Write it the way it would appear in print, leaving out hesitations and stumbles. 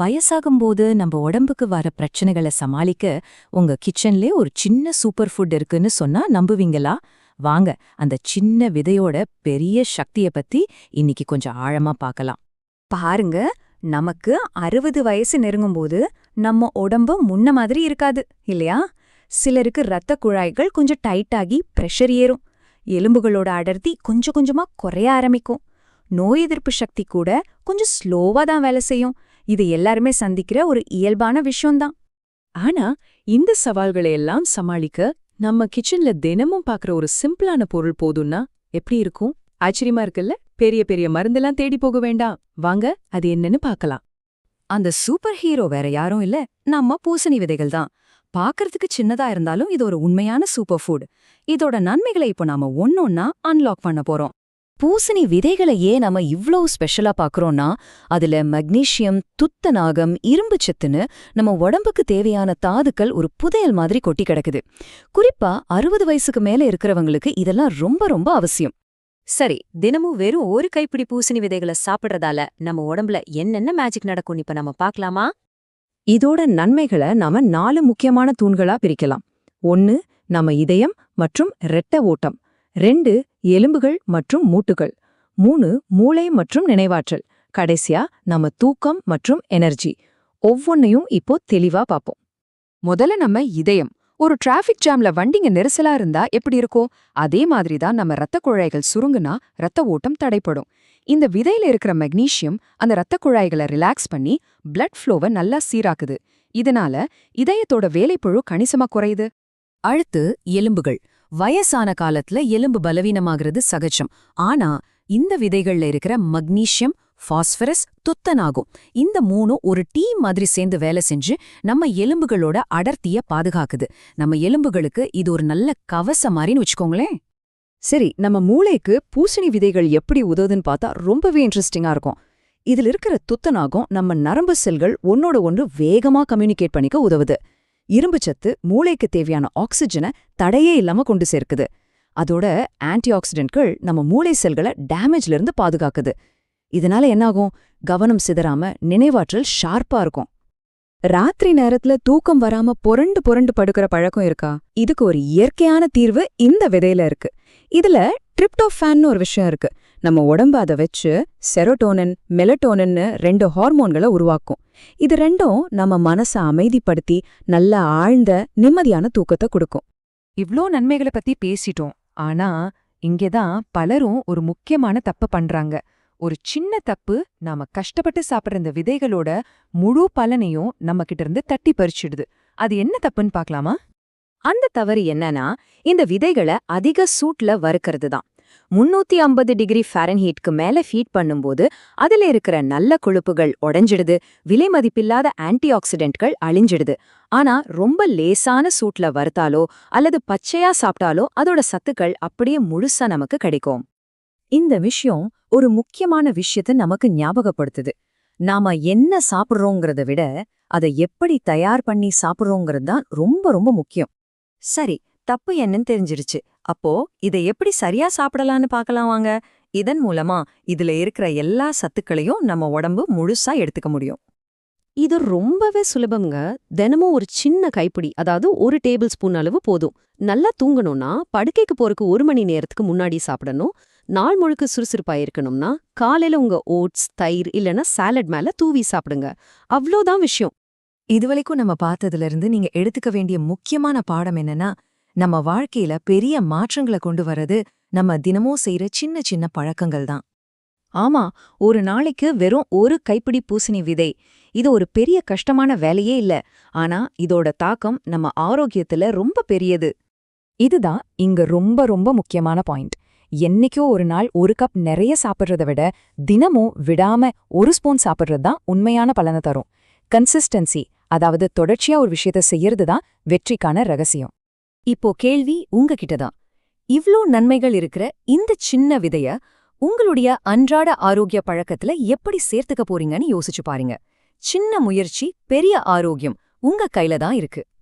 வயசாகும்போது நம்ம உடம்புக்கு வர பிரச்சனைகளை சமாளிக்க உங்க கிச்சன்லே ஒரு சின்ன சூப்பர் ஃபுட் இருக்குன்னு சொன்னா நம்புவீங்களா? வாங்க, அந்த சின்ன விதையோட பெரிய சக்திய பத்தி இன்னைக்கு கொஞ்சம் ஆழமா பார்க்கலாம். பாருங்க, நமக்கு 60 வயசு நெருங்கும்போது நம்ம உடம்பு முன்ன மாதிரி இருக்காது இல்லையா? சிலருக்கு இரத்த குழாய்கள் கொஞ்சம் டைட் ஆகி பிரஷர் ஏறும், எலும்புகளோட அடர்த்தி கொஞ்சம் கொஞ்சமா குறைய ஆரம்பிக்கும், நோய் எதிர்ப்பு சக்தி கூட கொஞ்சம் ஸ்லோவா தான் வேலை செய்யும். இது எல்லாருமே சந்திக்கிற ஒரு இயல்பான விஷயம்தான். ஆனா இந்த சவால்களை எல்லாம் சமாளிக்க நம்ம கிச்சன்ல தினமும் பார்க்குற ஒரு சிம்பிளான பொருள் போதும்னா எப்படி இருக்கும்? ஆச்சரியமா இருக்குல்ல? பெரிய பெரிய மருந்தெல்லாம் தேடி போக வேண்டாம். வாங்க, அது என்னன்னு பார்க்கலாம். அந்த சூப்பர் ஹீரோ வேற யாரும் இல்ல, நம்ம பூசணி விதைகள் தான். பார்க்கறதுக்கு சின்னதா இருந்தாலும் இது ஒரு உண்மையான சூப்பர் ஃபுட். இதோட நன்மைகளை இப்போ நாம ஒன்னொன்னா அன்லாக் பண்ண போறோம். பூசணி விதைகளை ஏன் நம்ம இவ்ளோ ஸ்பெஷலா பார்க்கறோம்னா, அதுல மக்னீசியம், துத்தநாகம், இரும்பு சத்துன்னு நம்ம உடம்புக்கு தேவையான தாதுக்கள் ஒரு புதையல் மாதிரி கொட்டி கிடக்குது. குறிப்பா 60 வயசுக்கு மேல இருக்கிறவங்களுக்கு இதெல்லாம் ரொம்ப ரொம்ப அவசியம். சரி, தினமும் வெறும் ஒரு கைப்பிடி பூசணி விதைகளை சாப்பிடுறதால நம்ம உடம்புல என்னென்ன மேஜிக் நடக்கும் இப்ப நம்ம பார்க்கலாமா? இதோட நன்மைகளை நாம 4 முக்கியமான தூண்களா பிரிக்கலாம். 1. நம்ம இதயம் மற்றும் இரத்த ஓட்டம். 2. எலும்புகள் மற்றும் மூட்டுகள். 3. மூளை மற்றும் நினைவாற்றல். கடைசியா நம்ம தூக்கம் மற்றும் எனர்ஜி. ஒவ்வொன்னையும் இப்போ தெளிவா பார்ப்போம். முதல்ல நம்ம இதயம். ஒரு டிராஃபிக் ஜாம்ல வண்டிங்க நெரிசலா இருந்தா எப்படி இருக்கும்? அதே மாதிரி தான் நம்ம இரத்த குழாய்கள் சுருங்குனா இரத்த ஓட்டம் தடைப்படும். இந்த விதையில இருக்கிற மெக்னீசியம் அந்த இரத்த குழாய்களை ரிலாக்ஸ் பண்ணி பிளட் ஃப்ளோவை நல்லா சீராக்குது. இதனால இதயத்தோட வேலைப்பழு கணிசமா குறையுது. அடுத்து எலும்புகள். வயசான காலத்துல எலும்பு பலவீனமாகிறது சகஜம். ஆனா இந்த விதைகள்ல இருக்கிற மக்னீசியம், பாஸ்பரஸ், துத்தநாகம், இந்த 3 ஒரு டீம் மாதிரி சேர்ந்து வேலை செஞ்சு நம்ம எலும்புகளோட அடர்த்திய பாதுகாக்குது. நம்ம எலும்புகளுக்கு இது ஒரு நல்ல கவசம் மாதிரின்னு வச்சுக்கோங்களேன். சரி, நம்ம மூளைக்கு பூசணி விதைகள் எப்படி உதவுதுன்னு பார்த்தா ரொம்பவே இன்ட்ரெஸ்டிங்கா இருக்கும். இதுல இருக்கிற துத்தநாகம் நம்ம நரம்பு செல்கள் ஒன்னோட ஒன்று வேகமா கம்யூனிகேட் பண்ணிக்க உதவுது. இரும்புச்சத்து மூளைக்கு தேவையான ஆக்சிஜனை தடையே இல்லாம கொண்டு சேர்க்குது. அதோட ஆன்டி ஆக்சிடென்ட்கள் நம்ம மூளை செல்களை டேமேஜ்ல இருந்து பாதுகாக்குது. இதனால என்னாகும்? கவனம் சிதறாம நினைவாற்றல் ஷார்ப்பா இருக்கும். ராத்திரி நேரத்துல தூக்கம் வராம புரண்டு புரண்டு படுக்கிற பழக்கம் இருக்கா? இதுக்கு ஒரு இயற்கையான தீர்வு இந்த விதையில இருக்கு. இதுல ட்ரிப்டோஃபான்னு ஒரு விஷயம் இருக்கு. நம்ம உடம்பு அதை வச்சு செரோட்டோனின், மெலட்டோனின்னு 2 ஹார்மோன்களை உருவாக்கும். இது ரெண்டும் நம்ம மனசை அமைதிப்படுத்தி நல்ல ஆழ்ந்த நிம்மதியான தூக்கத்தை கொடுக்கும். இவ்ளோ நன்மைகளை பத்தி பேசிட்டோம். ஆனா இங்கேதான் பலரும் ஒரு முக்கியமான தப்பு பண்றாங்க. ஒரு சின்ன தப்பு நாம கஷ்டப்பட்டு சாப்பிடுற இந்த விதைகளோட முழு பலனையும் நம்ம கிட்ட இருந்து தட்டி பறிச்சிடுது. அது என்ன தப்புன்னு பார்க்கலாமா? அந்த தவறு என்னன்னா, இந்த விதைகளை அதிக சூட்ல வறுக்கிறது தான். 350 டிகிரி ஃபாரன்ஹீட்க்கு மேல ஃபீட் பண்ணும்போது அதுல இருக்கிற நல்ல கொழுப்புகள் உடைஞ்சிடுது, விலை மதிப்பில்லாத ஆன்டி ஆக்சிடென்ட்கள் அழிஞ்சிடுது. ஆனா ரொம்ப லேசான சூட்ல வறுத்தாலோ அல்லது பச்சையா சாப்பிட்டாலோ அதோட சத்துக்கள் அப்படியே முழுசா நமக்கு கிடைக்கும். இந்த விஷயம் ஒரு முக்கியமான விஷயத்தை நமக்கு ஞாபகப்படுத்துது. நாம என்ன சாப்பிடுறோங்கிறத விட அதை எப்படி தயார் பண்ணி சாப்பிடுறோங்கிறது தான் ரொம்ப ரொம்ப முக்கியம். சரி, தப்பு என்னன்னு தெரிஞ்சிருச்சு. அப்போ இதை எப்படி சரியா சாப்பிடலான்னு பார்க்கலாம் வாங்க. இதன் மூலமா இதுல இருக்கிற எல்லா சத்துக்களையும் நம்ம உடம்பு முழுசா எடுத்துக்க முடியும். இது ரொம்பவே சுலபம்ங்க. தினமும் ஒரு சின்ன கைப்பிடி, அதாவது 1 டேபிள் ஸ்பூன் அளவு போதும். நல்லா தூங்கணும்னா படுக்கைக்கு போறதுக்கு 1 மணி நேரத்துக்கு முன்னாடி சாப்பிடணும். நாள் முழுக்க சுறுசுறுப்பா இருக்கணும்னா காலையில உங்க ஓட்ஸ், தயிர் இல்லைன்னா சாலட் மேல தூவி சாப்பிடுங்க. அவ்வளோதான் விஷயம். இதுவரைக்கும் நம்ம பார்த்ததுல இருந்து நீங்க எடுத்துக்க வேண்டிய முக்கியமான பாடம் என்னன்னா, நம்ம வாழ்க்கையில பெரிய மாற்றங்களை கொண்டு வர்றது நம்ம தினமும் செய்யற சின்ன சின்ன பழக்கங்கள் தான். ஆமா, ஒரு நாளைக்கு வெறும் 1 கைப்பிடி பூசணி விதை, இது ஒரு பெரிய கஷ்டமான வேலையே இல்ல. ஆனா இதோட தாக்கம் நம்ம ஆரோக்கியத்துல ரொம்ப பெரியது. இதுதான் இங்க ரொம்ப ரொம்ப முக்கியமான பாயிண்ட். என்னைக்கோ ஒரு நாள் 1 கப் நிறைய சாப்பிடுறத விட தினமும் விடாம 1 ஸ்பூன் சாப்பிடுறது தான் உண்மையான பலனை தரும். கன்சிஸ்டன்சி, அதாவது தொடர்ச்சியா ஒரு விஷயத்த செய்யறது தான் வெற்றிக்கான ரகசியம். இப்போ கேள்வி உங்ககிட்ட தான். இவ்ளோ நன்மைகள் இருக்கிற இந்த சின்ன விதைய உங்களுடைய அன்றாட ஆரோக்கிய பழக்கத்துல எப்படி சேர்த்துக்க போறீங்கன்னு யோசிச்சு பாருங்க. சின்ன முயற்சி, பெரிய ஆரோக்கியம் உங்க கையில தான் இருக்கு.